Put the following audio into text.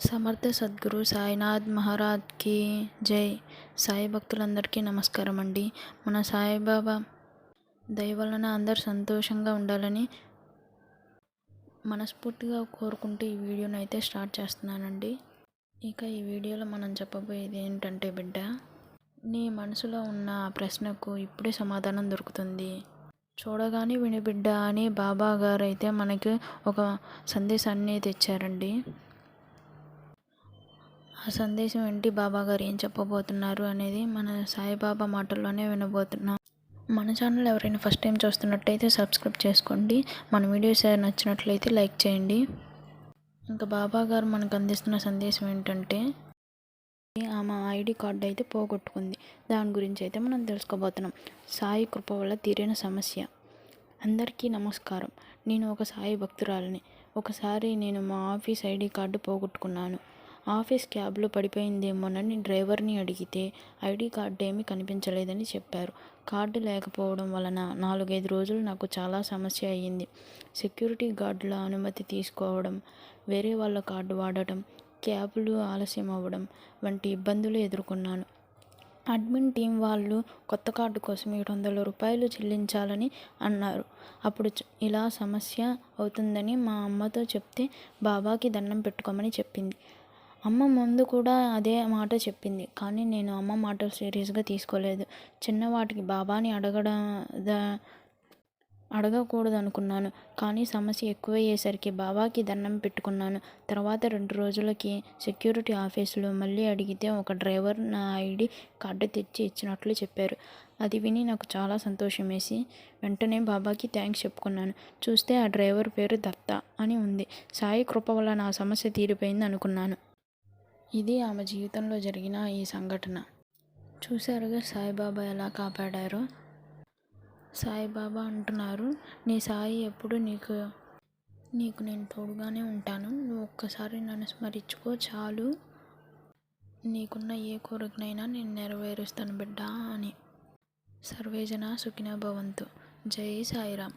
సమర్థ సద్గురు సాయినాథ్ మహారాజ్కి జై. సాయి భక్తులందరికీ నమస్కారం అండి. మన సాయిబాబా దయ వలన అందరు సంతోషంగా ఉండాలని మనస్ఫూర్తిగా కోరుకుంటూ ఈ వీడియోని అయితే స్టార్ట్ చేస్తున్నానండి. ఇక ఈ వీడియోలో మనం చెప్పబోయేది ఏంటంటే, బిడ్డ, నీ మనసులో ఉన్న ప్రశ్నకు ఇప్పుడే సమాధానం దొరుకుతుంది. చూడగానే విని బిడ్డ అని బాబా గారు అయితే మనకి ఒక సందేశాన్ని తెచ్చారండి. ఆ సందేశం ఏంటి, బాబాగారు ఏం చెప్పబోతున్నారు అనేది మన సాయిబాబా మాటల్లోనే వినబోతున్నాం. మన ఛానల్ ఎవరైనా ఫస్ట్ టైం చూస్తున్నట్టయితే సబ్స్క్రైబ్ చేసుకోండి. మన వీడియోస్ నచ్చినట్లయితే లైక్ చేయండి. ఇంకా బాబాగారు మనకు అందిస్తున్న సందేశం ఏంటంటే, ఆమె ఐడి కార్డు అయితే పోగొట్టుకుంది. దాని గురించి అయితే మనం తెలుసుకోబోతున్నాం. సాయి కృప వల్ల తీరిన సమస్య. అందరికీ నమస్కారం. నేను ఒక సాయి భక్తురాలిని. ఒకసారి నేను మా ఆఫీస్ ఐడి కార్డు పోగొట్టుకున్నాను. ఆఫీస్ క్యాబ్లో పడిపోయిందేమోనని డ్రైవర్ని అడిగితే ఐడి కార్డు ఏమీ కనిపించలేదని చెప్పారు. కార్డు లేకపోవడం వలన 4-5 రోజులు నాకు చాలా సమస్య అయ్యింది. సెక్యూరిటీ గార్డుల అనుమతి తీసుకోవడం, వేరే వాళ్ళ కార్డు వాడటం, క్యాబులు ఆలస్యం అవ్వడం వంటి ఇబ్బందులు ఎదుర్కొన్నాను. అడ్మిన్ టీం వాళ్ళు కొత్త కార్డు కోసం 700 రూపాయలు చెల్లించాలని అన్నారు. అప్పుడు ఇలా సమస్య అవుతుందని మా అమ్మతో చెప్తే బాబాకి దండం పెట్టుకోమని చెప్పింది. అమ్మ ముందు కూడా అదే మాట చెప్పింది. కానీ నేను అమ్మ మాట సీరియస్గా తీసుకోలేదు. చిన్నవాటికి బాబాని అడగకూడదు అనుకున్నాను. కానీ సమస్య ఎక్కువయ్యేసరికి బాబాకి దండం పెట్టుకున్నాను. తర్వాత 2 రోజులకి సెక్యూరిటీ ఆఫీసులో మళ్ళీ అడిగితే ఒక డ్రైవర్ నా ఐడి కార్డు తెచ్చి ఇచ్చినట్లు చెప్పారు. అది విని నాకు చాలా సంతోషం వేసి వెంటనే బాబాకి థ్యాంక్స్ చెప్పుకున్నాను. చూస్తే ఆ డ్రైవర్ పేరు దత్త అని ఉంది. సాయి కృప వల్ల నా సమస్య తీరిపోయింది అనుకున్నాను. ఇది ఆమె జీవితంలో జరిగిన ఈ సంఘటన. చూశారుగా సాయిబాబా ఎలా కాపాడారో. సాయిబాబా అంటున్నారు, నీ సాయి ఎప్పుడు నీకు నేను తోడుగానే ఉంటాను. నువ్వు ఒక్కసారి నన్ను స్మరించుకో చాలు. నీకున్న ఏ కోరికనైనా నేను నెరవేరుస్తాను బిడ్డ అని. సర్వేజన సుఖినో భవంతు. జై సాయిరామ్.